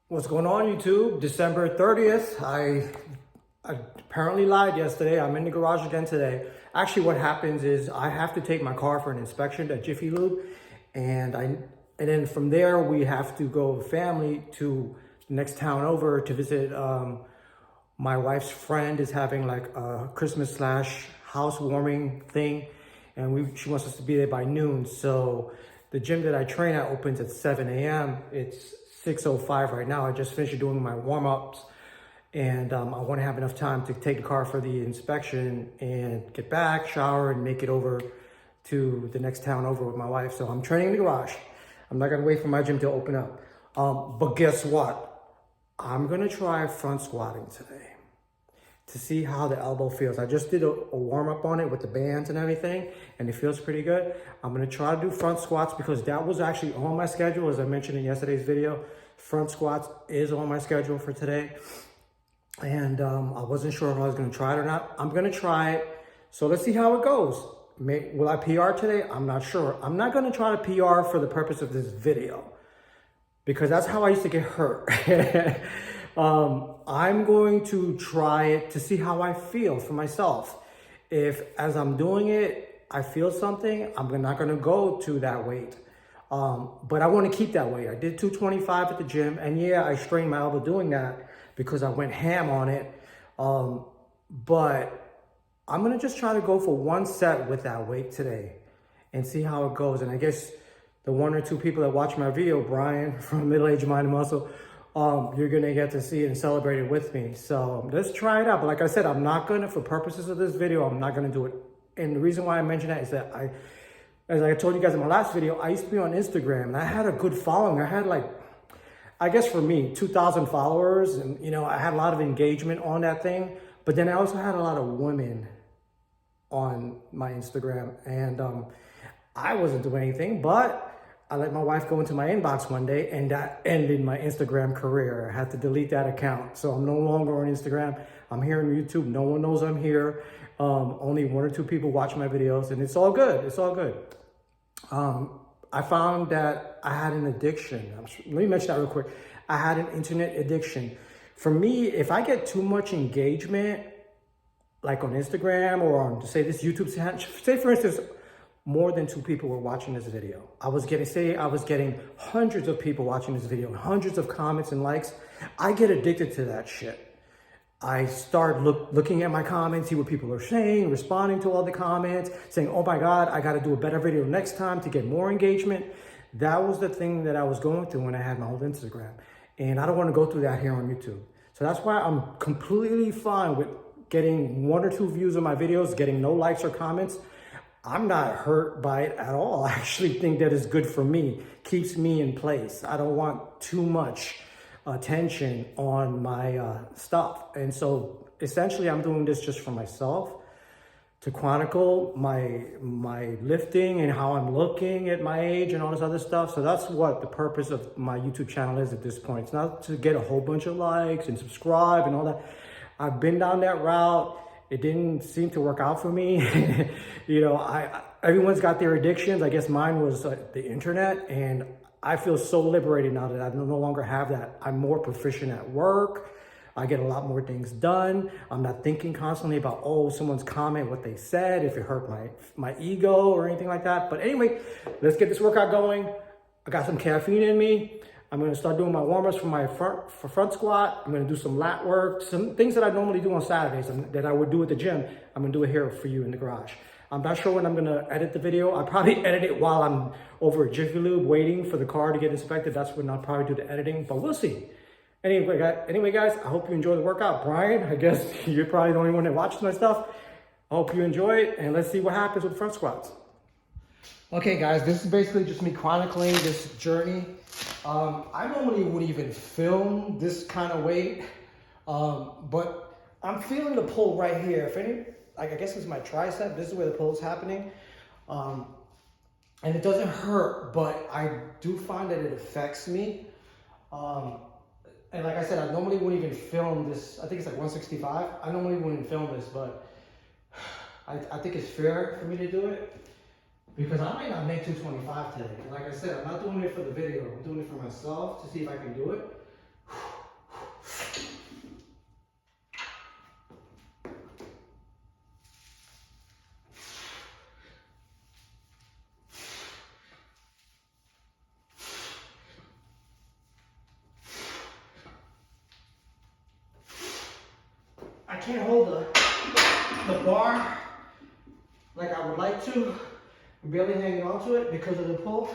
What's going on, YouTube? December 30th. I apparently lied yesterday. I'm in the garage again today. Actually, what happens is I have to take my car for an inspection at Jiffy Lube, and then from there we have to go with family to the next town over to visit. My wife's friend is having like a Christmas slash housewarming thing, and she wants us to be there by noon. So the gym that I train at opens at 7 a.m. It's 6:05 right now. I just finished doing my warm-ups, and I want to have enough time to take the car for the inspection and get back, shower, and make it over to the next town over with my wife. So I'm training in the garage. I'm not gonna wait for my gym to open up. But guess what? I'm gonna try front squatting today to see how the elbow feels. I just did a warm-up on it with the bands and everything, and it feels pretty good. I'm gonna try to do front squats because that was actually on my schedule, as I mentioned in yesterday's video. Front squats is on my schedule for today. And I wasn't sure if I was gonna try it or not. I'm gonna try it, so let's see how it goes. Will I PR today? I'm not sure. I'm not gonna try to PR for the purpose of this video, because that's how I used to get hurt. I'm going to try it to see how I feel for myself. If, as I'm doing it, I feel something, I'm not gonna go to that weight. But I wanna keep that weight. I did 225 at the gym, and yeah, I strained my elbow doing that because I went ham on it. But I'm gonna just try to go for one set with that weight today and see how it goes. And I guess the one or two people that watch my video, Brian from Middle Age Mind and Muscle, you're gonna get to see it and celebrate it with me. So let's try it out. But like I said, I'm not gonna, for purposes of this video, I'm not gonna do it. And the reason why I mention that is that as I told you guys in my last video, I used to be on Instagram and I had a good following. I had like, I guess for me, 2,000 followers, and I had a lot of engagement on that thing. But then I also had a lot of women on my Instagram, and I wasn't doing anything, but I let my wife go into my inbox one day, and that ended my Instagram career. I had to delete that account. So I'm no longer on Instagram. I'm here on YouTube. No one knows I'm here. Only one or two people watch my videos, and it's all good. It's all good. I found that I had an addiction. Let me mention that real quick. I had an internet addiction. For me, if I get too much engagement, like on Instagram or on, say, this YouTube channel, say for instance, more than 2 people were watching this video. I was getting hundreds of people watching this video, hundreds of comments and likes. I get addicted to that shit. I start looking at my comments, see what people are saying, responding to all the comments, saying, oh my God, I gotta do a better video next time to get more engagement. That was the thing that I was going through when I had my old Instagram. And I don't wanna go through that here on YouTube. So that's why I'm completely fine with getting 1 or 2 views on my videos, getting no likes or comments. I'm not hurt by it at all. I actually think that is good for me, keeps me in place. I don't want too much attention on my stuff. And so essentially I'm doing this just for myself, to chronicle my lifting and how I'm looking at my age and all this other stuff. So that's what the purpose of my YouTube channel is at this point. It's not to get a whole bunch of likes and subscribe and all that. I've been down that route. It didn't seem to work out for me. Everyone's got their addictions. I guess mine was the internet, and I feel so liberated now that I no longer have that. I'm more proficient at work. I get a lot more things done. I'm not thinking constantly about, oh, someone's comment, what they said, if it hurt my ego or anything like that. But anyway, let's get this workout going. I got some caffeine in me. I'm gonna start doing my warm-ups for front squat. I'm gonna do some lat work, some things that I normally do on Saturdays that I would do at the gym. I'm gonna do it here for you in the garage. I'm not sure when I'm gonna edit the video. I'll probably edit it while I'm over at Jiffy Lube waiting for the car to get inspected. That's when I'll probably do the editing, but we'll see. Anyway, guys, I hope you enjoy the workout. Brian, I guess you're probably the only one that watches my stuff. I hope you enjoy it, and let's see what happens with front squats. Okay, guys, this is basically just me chronicling this journey. I normally wouldn't even film this kind of weight, but I'm feeling the pull right here. I guess it's my tricep. This is where the pull is happening. And it doesn't hurt, but I do find that it affects me. And like I said, I normally wouldn't even film this. I think it's like 165. I normally wouldn't film this, but I think it's fair for me to do it, because I might not make 225 today. Like I said, I'm not doing it for the video. I'm doing it for myself to see if I can do it. can't hold the bar like I would like to. I'm barely hanging on to it because of the pull.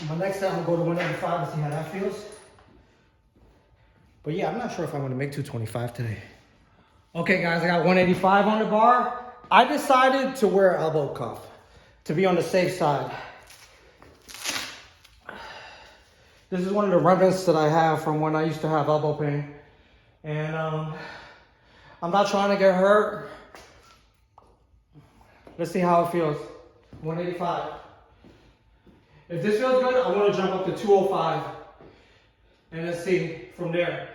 My next time I'll go to 185 and see how that feels. But yeah, I'm not sure if I'm gonna make 225 today. Okay guys, I got 185 on the bar. I decided to wear elbow cuff to be on the safe side. This is one of the remnants that I have from when I used to have elbow pain. And I'm not trying to get hurt. Let's see how it feels. 185. If this feels good, I want to jump up to 205. And let's see from there.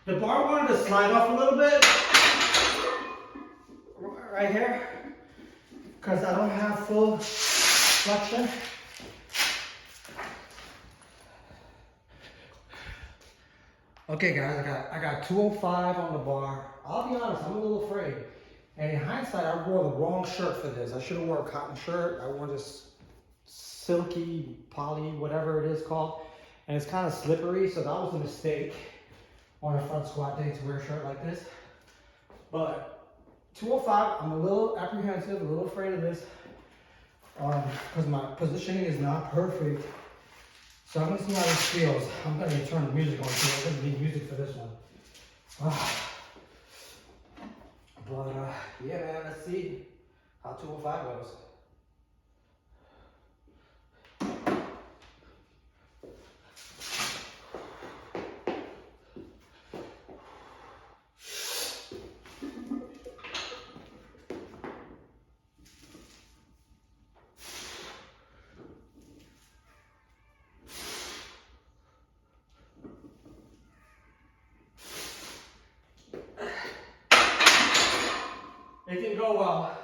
The bar wanted to slide off a little bit right here because I don't have full flexion. Okay guys, I got 205 on the bar. I'll be honest, I'm a little afraid. And in hindsight, I wore the wrong shirt for this. I should have worn a cotton shirt. I wore this silky poly, whatever it is called. And it's kind of slippery, so that was a mistake on a front squat day to wear a shirt like this. But 205, I'm a little apprehensive, a little afraid of this because my positioning is not perfect. So I'm gonna see how this feels. I'm gonna turn the music on too. I'm gonna need music for this one. But yeah man, let's see how 205 goes. It didn't go well.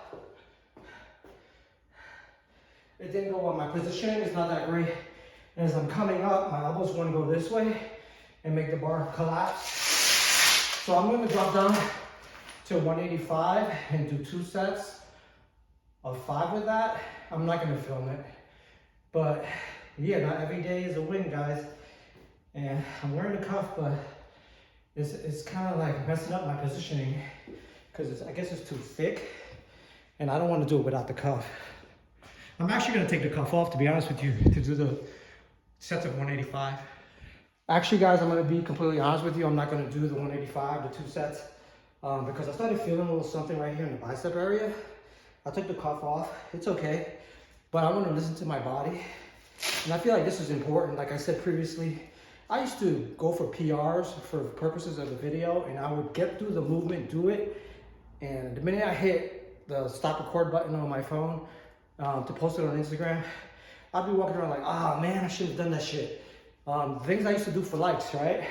It didn't go well. My positioning is not that great. And as I'm coming up, my elbows want to go this way and make the bar collapse. So I'm going to drop down to 185 and do 2 sets of 5 with that. I'm not going to film it. But yeah, not every day is a win, guys. And I'm wearing the cuff, but it's kind of like messing up my positioning. Because I guess it's too thick, and I don't want to do it without the cuff. I'm actually going to take the cuff off, to be honest with you, to do the sets of 185. Actually, guys, I'm going to be completely honest with you. I'm not going to do the 185, the 2 sets, because I started feeling a little something right here in the bicep area. I took the cuff off. It's okay, but I want to listen to my body, and I feel like this is important. Like I said previously, I used to go for PRs for purposes of the video, and I would get through the movement, do it. And the minute I hit the stop record button on my phone to post it on Instagram, I'd be walking around like, ah, man, I should have done that shit. Things I used to do for likes, right? I'm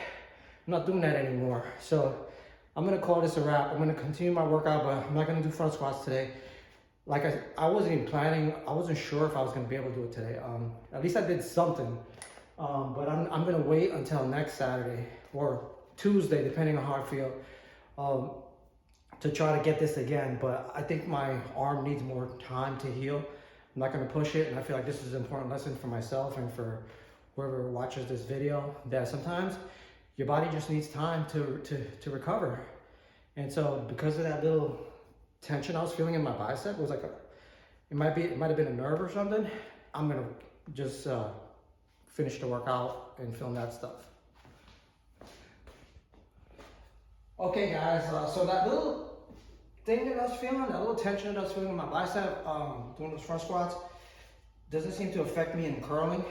not doing that anymore. So I'm gonna call this a wrap. I'm gonna continue my workout, but I'm not gonna do front squats today. Like I wasn't even planning. I wasn't sure if I was gonna be able to do it today. At least I did something. But I'm gonna wait until next Saturday or Tuesday, depending on how I feel. To try to get this again, but I think my arm needs more time to heal. I'm not gonna push it, and I feel like this is an important lesson for myself and for whoever watches this video, that sometimes your body just needs time to recover. And so because of that little tension I was feeling in my bicep, it was like it might have been a nerve or something. I'm gonna just finish the workout and film that stuff. Okay guys, so that little thing that I was feeling, that little tension that I was feeling in my bicep, doing those front squats, doesn't seem to affect me in curling.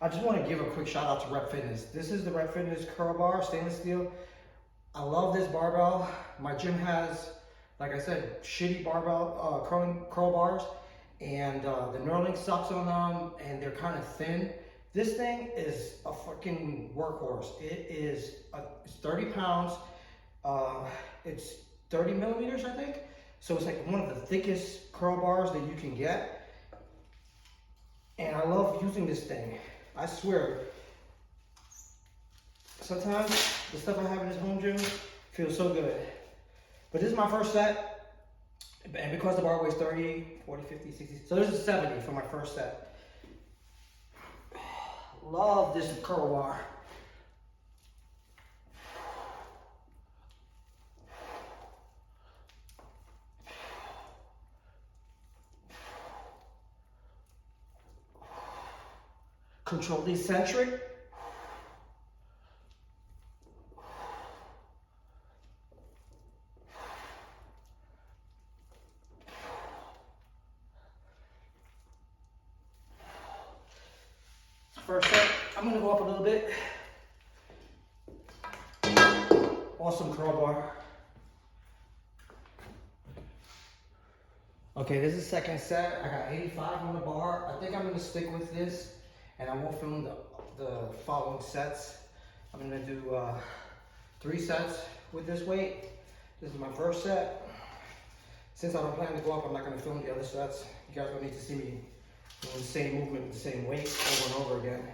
I just want to give a quick shout out to Rep Fitness. This is the Rep Fitness curl bar, stainless steel. I love this barbell. My gym has, like I said, shitty barbell curl bars, and the knurling sucks on them, and they're kind of thin. This thing is a fucking workhorse. It's 30 pounds. It's 30 millimeters, I think. So it's like one of the thickest curl bars that you can get. And I love using this thing. I swear, sometimes the stuff I have in this home gym feels so good. But this is my first set. And because the bar weighs 30, 40, 50, 60, so this is 70 for my first set. Love this curl bar. Control the eccentric. First set, I'm gonna go up a little bit. Awesome curl bar. Okay, this is second set. I got 85 on the bar. I think I'm gonna stick with this and I won't film the following sets. I'm gonna do 3 sets with this weight. This is my first set. Since I don't plan to go up, I'm not gonna film the other sets. You guys don't need to see me doing the same movement with the same weight over and over again.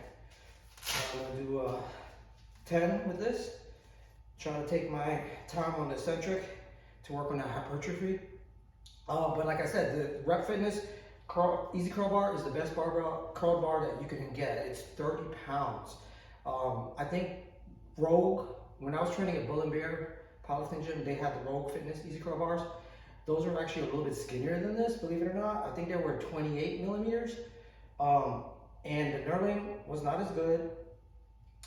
I'm gonna do 10 with this. Try to take my time on the eccentric to work on that hypertrophy. But like I said, the Rep Fitness Easy Curl Bar is the best barbell curl bar that you can get. It's 30 pounds. I think Rogue, when I was training at Bull and Bear Powerlifting Gym, they had the Rogue Fitness Easy Curl Bars. Those are actually a little bit skinnier than this, believe it or not. I think they were 28 millimeters. And the knurling was not as good.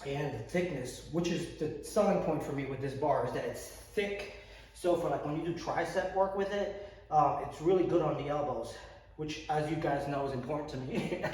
And the thickness, which is the selling point for me with this bar, is that it's thick. So for like when you do tricep work with it, it's really good on the elbows, which as you guys know is important to me.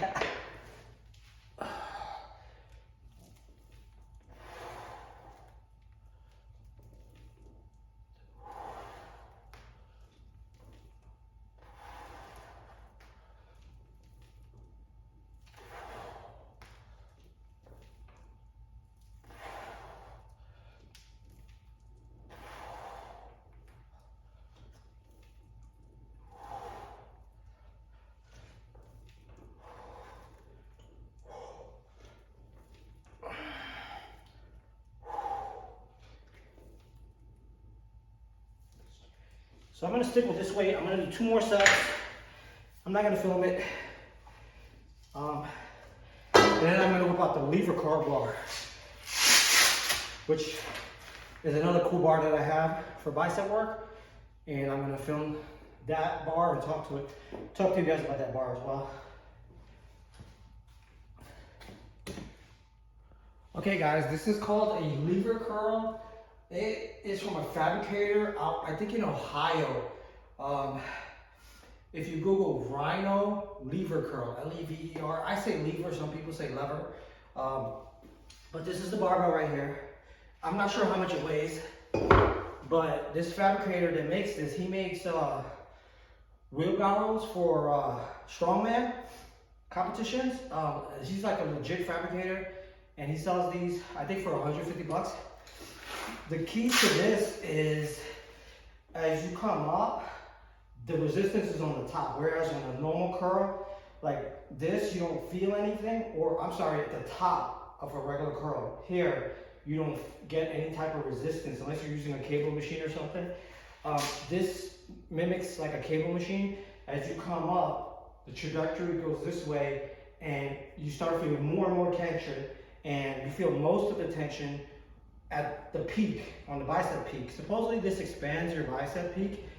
So I'm gonna stick with this weight. I'm gonna do 2 more sets. I'm not gonna film it. And then I'm gonna whip out the lever curl bar, which is another cool bar that I have for bicep work. And I'm gonna film that bar and talk to you guys about that bar as well. Okay guys, this is called a lever curl. It is from a fabricator out, I think in Ohio. If you Google Rhino lever curl, L-E-V-E-R, I say lever, some people say lever. But this is the barbell right here. I'm not sure how much it weighs, but this fabricator that makes this, he makes wheelbarrows for strongman competitions. He's like a legit fabricator, and he sells these, I think, for 150 bucks. The key to this is, as you come up, the resistance is on the top, whereas on a normal curl, like this, you don't feel anything, or I'm sorry, at the top of a regular curl, here, you don't get any type of resistance unless you're using a cable machine or something. This mimics like a cable machine. As you come up, the trajectory goes this way, and you start feeling more and more tension, and you feel most of the tension at the peak, on the bicep peak. Supposedly this expands your bicep peak.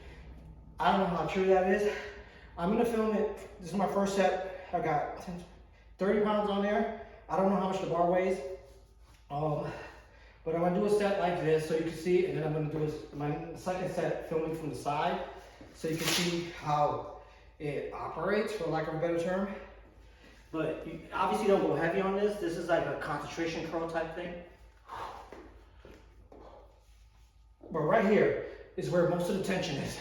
I don't know how true that is. I'm gonna film it. This is my first set. I got 30 pounds on there. I don't know how much the bar weighs. But I'm gonna do a set like this so you can see, and then I'm gonna do my second set filming from the side so you can see how it operates, for lack of a better term. But you obviously don't go heavy on this. This is like a concentration curl type thing. But right here is where most of the tension is.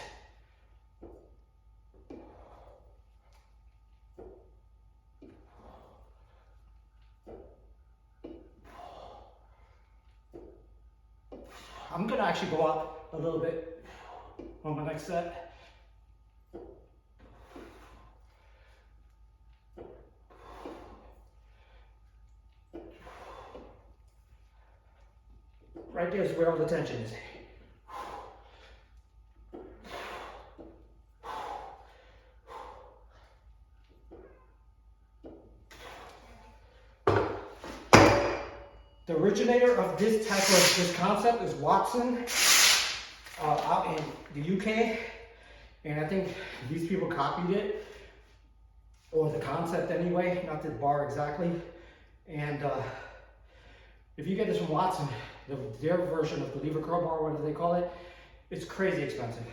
I'm gonna actually go up a little bit on my next set. right there is where all the tension is. The originator of this concept is Watson out in the UK, and I think these people copied it, or the concept anyway, not the bar exactly. And if you get this from Watson, their version of the lever curl bar, whatever they call it, it's crazy expensive.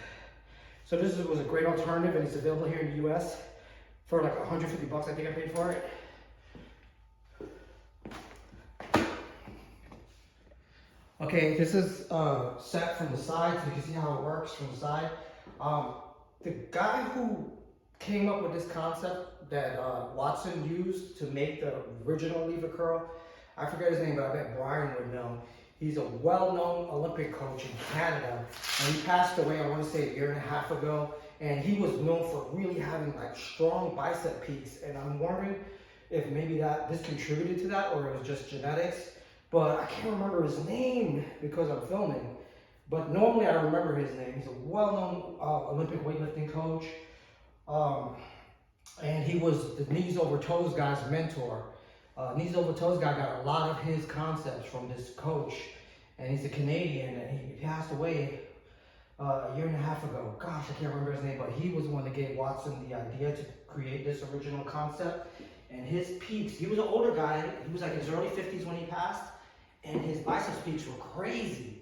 So this was a great alternative, and it's available here in the US for like 150 bucks. I think I paid for it. Okay, this is set from the side, so you can see how it works from the side. The guy who came up with this concept that Watson used to make the original lever curl, I forget his name, but I bet Brian would know. He's a well-known Olympic coach in Canada, and he passed away, I want to say, a year and a half ago. And he was known for really having like strong bicep peaks, and I'm wondering if maybe this contributed to that, or it was just genetics. But I can't remember his name because I'm filming. But normally I remember his name. He's a well-known Olympic weightlifting coach. And he was the knees over toes guy's mentor. Knees over toes guy got a lot of his concepts from this coach. And he's a Canadian, and he passed away a year and a half ago. Gosh, I can't remember his name, but he was the one that gave Watson the idea to create this original concept. And his peaks, he was an older guy. He was like in his early 50s when he passed. And his biceps peaks were crazy.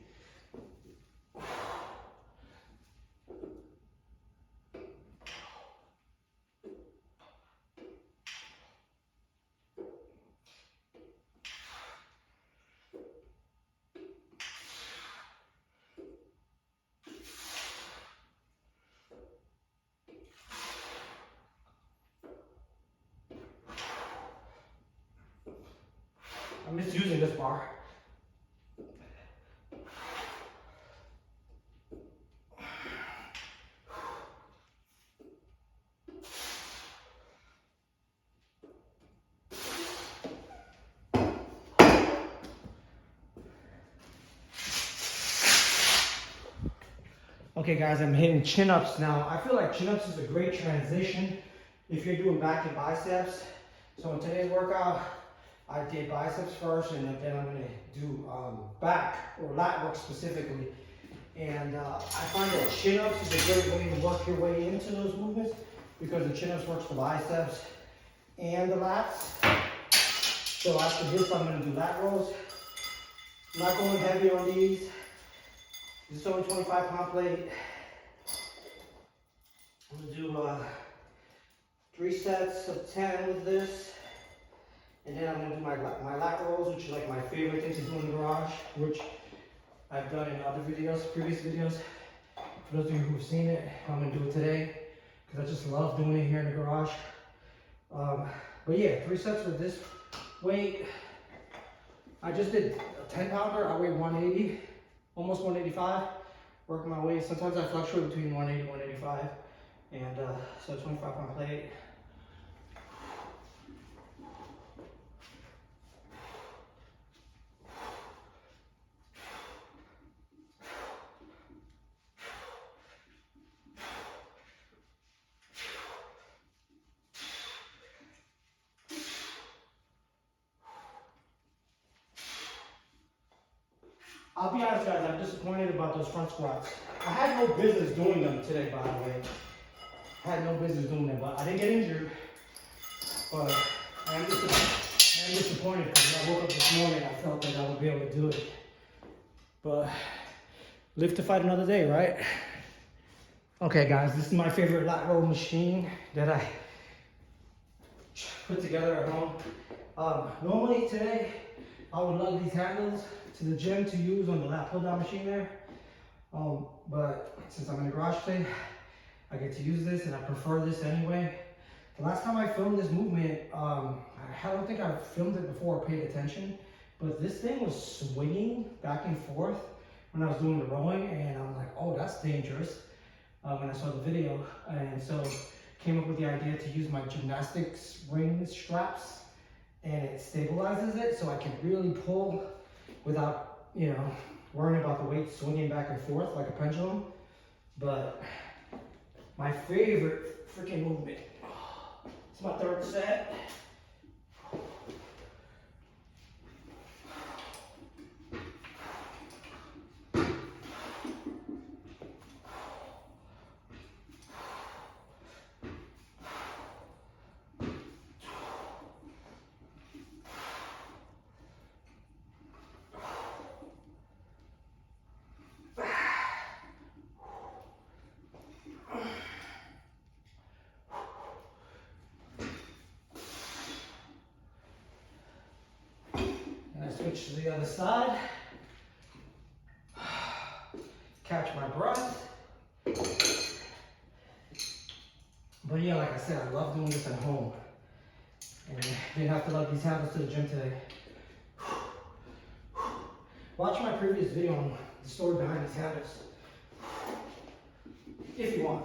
I'm misusing this bar. Okay guys, I'm hitting chin-ups now. I feel like chin-ups is a great transition if you're doing back and biceps. So in today's workout, I did biceps first, and then I'm gonna do back or lat work specifically. And I find that chin-ups is a great way to work your way into those movements, because the chin-ups works the biceps and the lats. So after this, I'm gonna do lat rolls. I'm not going heavy on these. This is only 25-pound plate. I'm gonna do 3 sets of 10 with this. And then I'm gonna do my lat rolls, which is like my favorite thing to do in the garage, which I've done in other videos, previous videos. For those of you who've seen it, I'm gonna do it today, because I just love doing it here in the garage. But yeah, 3 sets with this weight. I just did a 10-pounder, I weigh 180. Almost 185, working my way. Sometimes I fluctuate between 180 and 185, and so 25-pound plate. I'll be honest guys, I'm disappointed about those front squats. I had no business doing them today, by the way. I had no business doing them, but I didn't get injured. But I am disappointed, because when I woke up this morning, I felt like I would be able to do it. But live to fight another day, right? Okay guys, this is my favorite lat roll machine that I put together at home. Normally today, I would lug these handles to the gym to use on the lat pull down machine there. But since I'm in the garage today, I get to use this, and I prefer this anyway. The last time I filmed this movement, I don't think I've filmed it before or paid attention, but this thing was swinging back and forth when I was doing the rowing, and I'm like, oh, that's dangerous, when I saw the video. And so came up with the idea to use my gymnastics ring straps, and it stabilizes it so I can really pull without, you know, worrying about the weight swinging back and forth like a pendulum. But my favorite freaking movement. It's my third set. Switch to the other side. Catch my breath. But yeah, like I said, I love doing this at home. And didn't have to lug these handles to the gym today. Watch my previous video on the story behind these handles, if you want.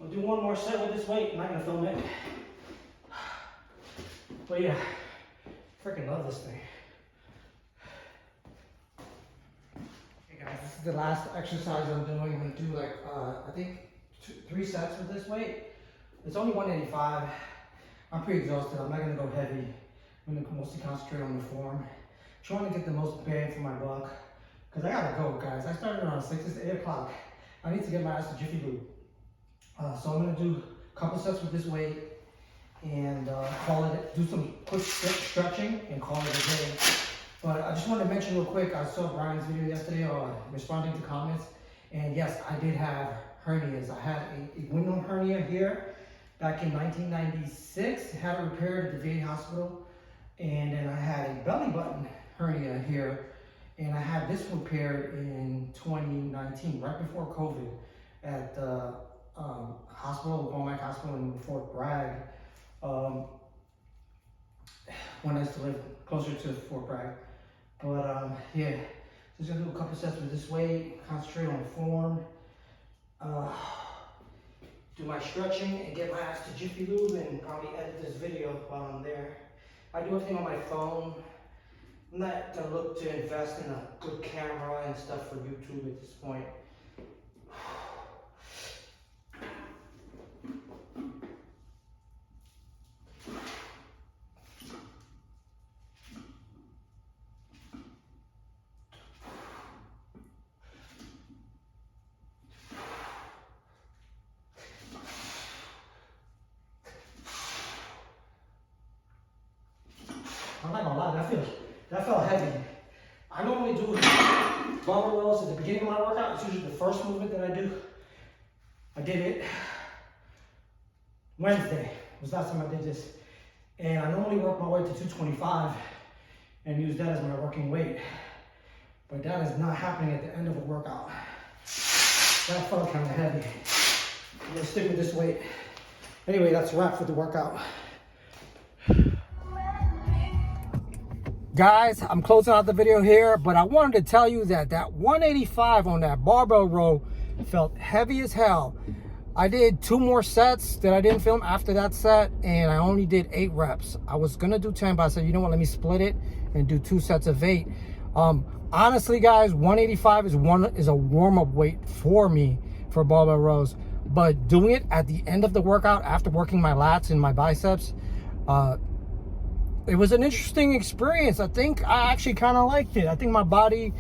I'll do one more set with this weight. I'm not gonna film it. But yeah, freaking love this thing. Hey guys, this is the last exercise I'm doing. I'm gonna do like, I think 3 sets with this weight. It's only 185. I'm pretty exhausted. I'm not gonna go heavy. I'm gonna mostly concentrate on the form. Trying to get the most bang for my buck. Cause I gotta go, guys. I started around 6, it's 8 o'clock. I need to get my ass to Jiffy Lube. So I'm gonna do a couple sets with this weight and call it, do some quick stretching and call it a day. But I just wanted to mention real quick, I saw Brian's video yesterday responding to comments. And yes, I did have hernias. I had a window hernia here back in 1996. Had it repaired at the VA hospital. And then I had a belly button hernia here. And I had this repaired in 2019, right before COVID, at the hospital, Womack Hospital in Fort Bragg. When I used to live closer to Fort Bragg. But yeah, just gonna do a couple sets with this weight, concentrate on form, do my stretching and get my ass to Jiffy Lube and probably edit this video while I'm there. I do everything on my phone. I'm not gonna look to invest in a good camera and stuff for YouTube at this point. I'm not gonna lie, that felt heavy. I normally do barbell rows at the beginning of my workout. It's usually the first movement that I do. I did it Wednesday, was the last time I did this. And I normally work my way to 225 and use that as my working weight. But that is not happening at the end of a workout. That felt kind of heavy. I'm gonna stick with this weight. Anyway, that's a wrap for the workout. Guys, I'm closing out the video here, but I wanted to tell you that that 185 on that barbell row felt heavy as hell. I did 2 more sets that I didn't film after that set, and I only did 8 reps. I was gonna do 10, but I said, you know what, let me split it and do 2 sets of 8. Honestly, guys, 185 is a warm-up weight for me for barbell rows, but doing it at the end of the workout after working my lats and my biceps, it was an interesting experience. I think I actually kind of liked it. I think my body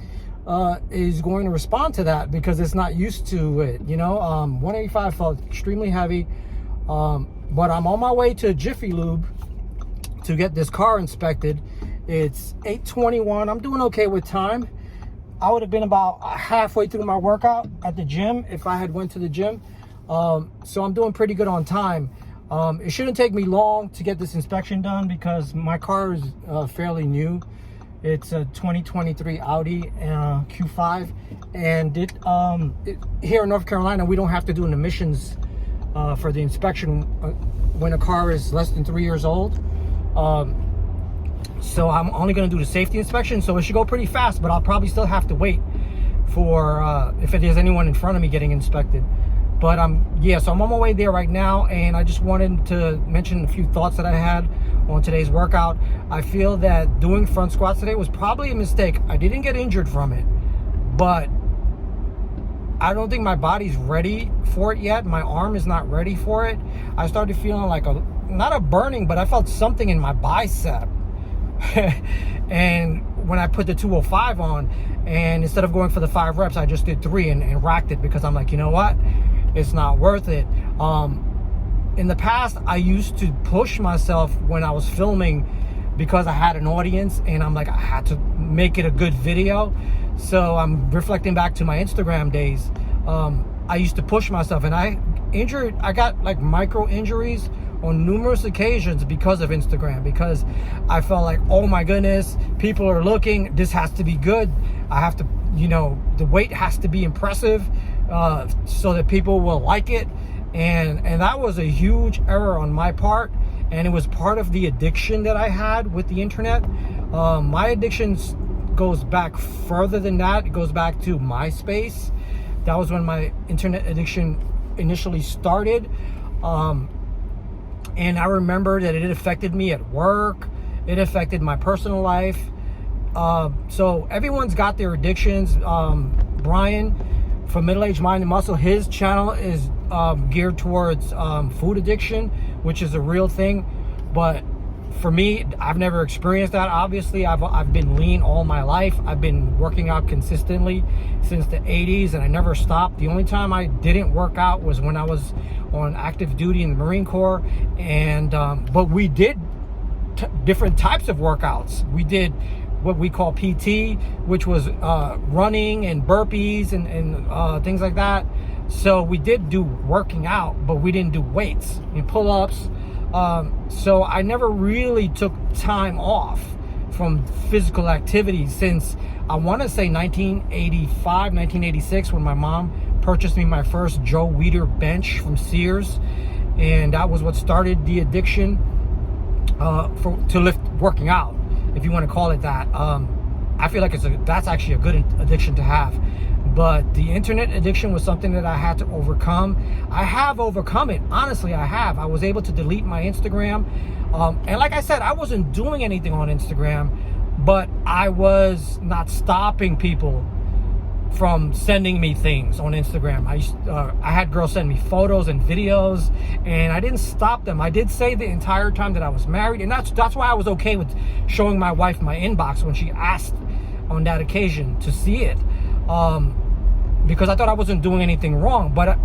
is going to respond to that because it's not used to it. You know, 185 felt extremely heavy, but I'm on my way to Jiffy Lube to get this car inspected. It's 8:21. I'm doing okay with time. I would have been about halfway through my workout at the gym if I had went to the gym. So I'm doing pretty good on time. It shouldn't take me long to get this inspection done because my car is fairly new. It's a 2023 Audi Q5, and here in North Carolina, we don't have to do an emissions for the inspection when a car is less than 3 years old. So I'm only going to do the safety inspection, so it should go pretty fast, but I'll probably still have to wait for if there's anyone in front of me getting inspected. But so I'm on my way there right now, and I just wanted to mention a few thoughts that I had on today's workout. I feel that doing front squats today was probably a mistake. I didn't get injured from it, but I don't think my body's ready for it yet. My arm is not ready for it. I started feeling like not a burning, but I felt something in my bicep. And when I put the 205 on, and instead of going for the 5 reps, I just did 3 and racked it, because I'm like, you know what? It's not worth it. In the past, I used to push myself when I was filming because I had an audience, and I'm like, I had to make it a good video. So I'm reflecting back to my Instagram days. I used to push myself, and I got like micro injuries on numerous occasions because of Instagram, because I felt like, oh my goodness, people are looking, this has to be good. I have to, the weight has to be impressive so that people will like it. And that was a huge error on my part, and it was part of the addiction that I had with the internet. My addiction goes back further than that. It goes back to MySpace. That was when my internet addiction initially started. And I remember that it affected me at work. It affected my personal life. So everyone's got their addictions. Brian from Middle Age Mind and Muscle, his channel is geared towards food addiction, which is a real thing. But for me, I've never experienced that. Obviously, I've been lean all my life. I've been working out consistently since the 80s, and I never stopped. The only time I didn't work out was when I was on active duty in the Marine Corps. And but we did different types of workouts. We did what we call PT, which was running and burpees and things like that. So we did do working out, but we didn't do weights and pull-ups. So I never really took time off from physical activity since, I want to say 1985, 1986, when my mom purchased me my first Joe Weider bench from Sears. And that was what started the addiction to lift working out, if you want to call it that. I feel like that's actually a good addiction to have. But the internet addiction was something that I had to overcome. I have overcome it. Honestly, I have. I was able to delete my Instagram. And like I said, I wasn't doing anything on Instagram, but I was not stopping people from sending me things on Instagram. I had girls send me photos and videos, and I didn't stop them. I did say the entire time that I was married, and that's why I was okay with showing my wife my inbox when she asked on that occasion to see it. Because I thought I wasn't doing anything wrong, but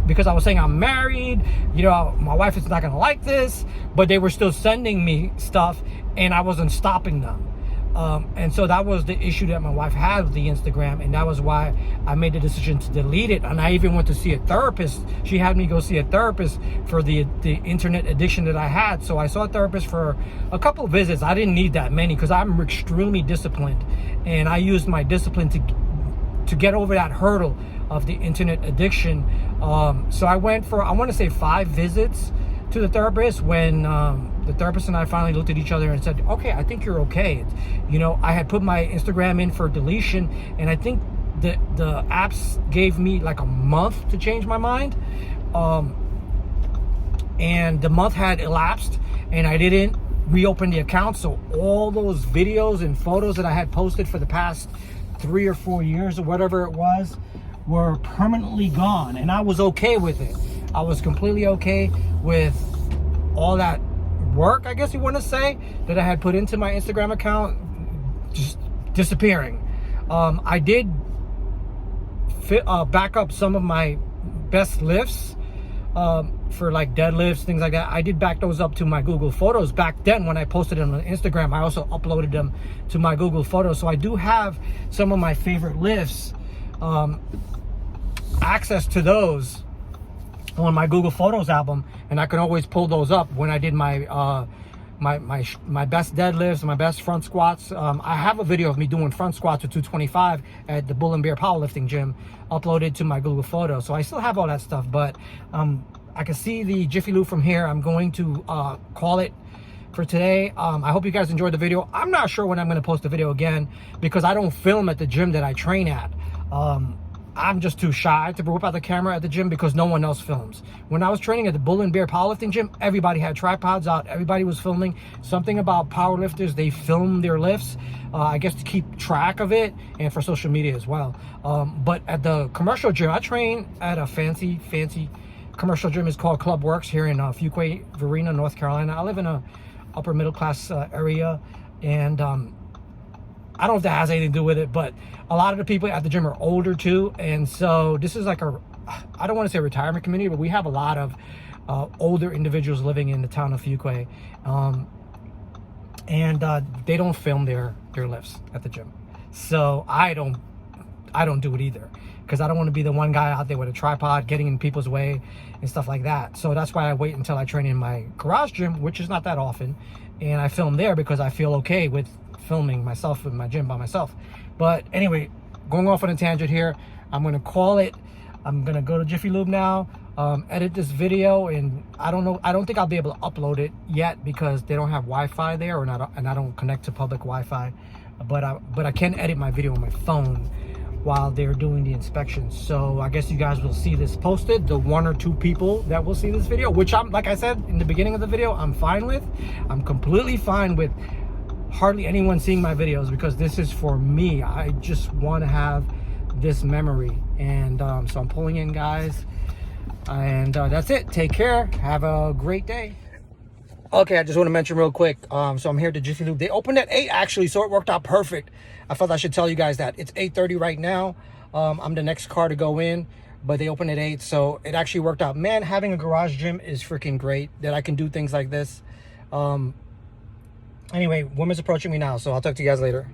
because I was saying I'm married, my wife is not gonna like this, but they were still sending me stuff, and I wasn't stopping them. And so that was the issue that my wife had with the Instagram, and that was why I made the decision to delete it. And I even went to see a therapist. She had me go see a therapist for the internet addiction that I had. So I saw a therapist for a couple of visits. I didn't need that many because I'm extremely disciplined, and I used my discipline to get over that hurdle of the internet addiction. So I went for, I want to say 5 visits to the therapist when the therapist and I finally looked at each other and said, okay, I think you're okay. I had put my Instagram in for deletion, and I think the apps gave me like a month to change my mind. And the month had elapsed, and I didn't reopen the account. So all those videos and photos that I had posted for the past 3 or 4 years or whatever it was were permanently gone, and I was okay with it. I was completely okay with all that work, I guess you want to say, that I had put into my Instagram account just disappearing. I did back up some of my best lifts for like deadlifts, things like that. I did back those up to my Google Photos. Back then when I posted them on Instagram, I also uploaded them to my Google Photos. So I do have some of my favorite lifts, access to those on my Google Photos album, and I can always pull those up when I did my my best deadlifts, my best front squats. I have a video of me doing front squats with 225 at the Bull and Bear powerlifting gym uploaded to my Google Photos. So I still have all that stuff, but I can see the Jiffy Lube from here. I'm going to call it for today. I hope you guys enjoyed the video. I'm not sure when I'm going to post the video again because I don't film at the gym that I train at. I'm just too shy to whip out the camera at the gym because no one else films. When I was training at the Bull and Bear powerlifting gym, everybody had tripods out. Everybody was filming. Something about powerlifters, they film their lifts, I guess to keep track of it and for social media as well. But at the commercial gym, I train at a fancy commercial gym. It's called Club Works here in Fuquay, Varina, North Carolina. I live in a upper middle class area, and I don't know if that has anything to do with it, but a lot of the people at the gym are older too. And so this is like I don't want to say retirement community, but we have a lot of older individuals living in the town of Fuquay. And they don't film their lifts at the gym. So I don't do it either, because I don't want to be the one guy out there with a tripod getting in people's way and stuff like that. So that's why I wait until I train in my garage gym, which is not that often, and I film there because I feel okay with filming myself in my gym by myself. But anyway, going off on a tangent here, I'm going to call it. I'm going to go to Jiffy Lube now, edit this video, and I don't think I'll be able to upload it yet because they don't have Wi-Fi there, and I don't connect to public Wi-Fi. But I can edit my video on my phone while they're doing the inspection. So I guess you guys will see this posted, the 1 or 2 people that will see this video, which I'm, like I said in the beginning of the video, I'm fine with. I'm completely fine with hardly anyone seeing my videos because this is for me. I just want to have this memory. And so I'm pulling in, guys, and that's it. Take care, have a great day. Okay, I just want to mention real quick, so I'm here at the Jiffy Lube. They opened at 8 actually, so it worked out perfect. I felt I should tell you guys that. It's 8:30 right now. I'm the next car to go in, but they opened at 8, so it actually worked out. Man, having a garage gym is freaking great that I can do things like this. Anyway, women's approaching me now, so I'll talk to you guys later.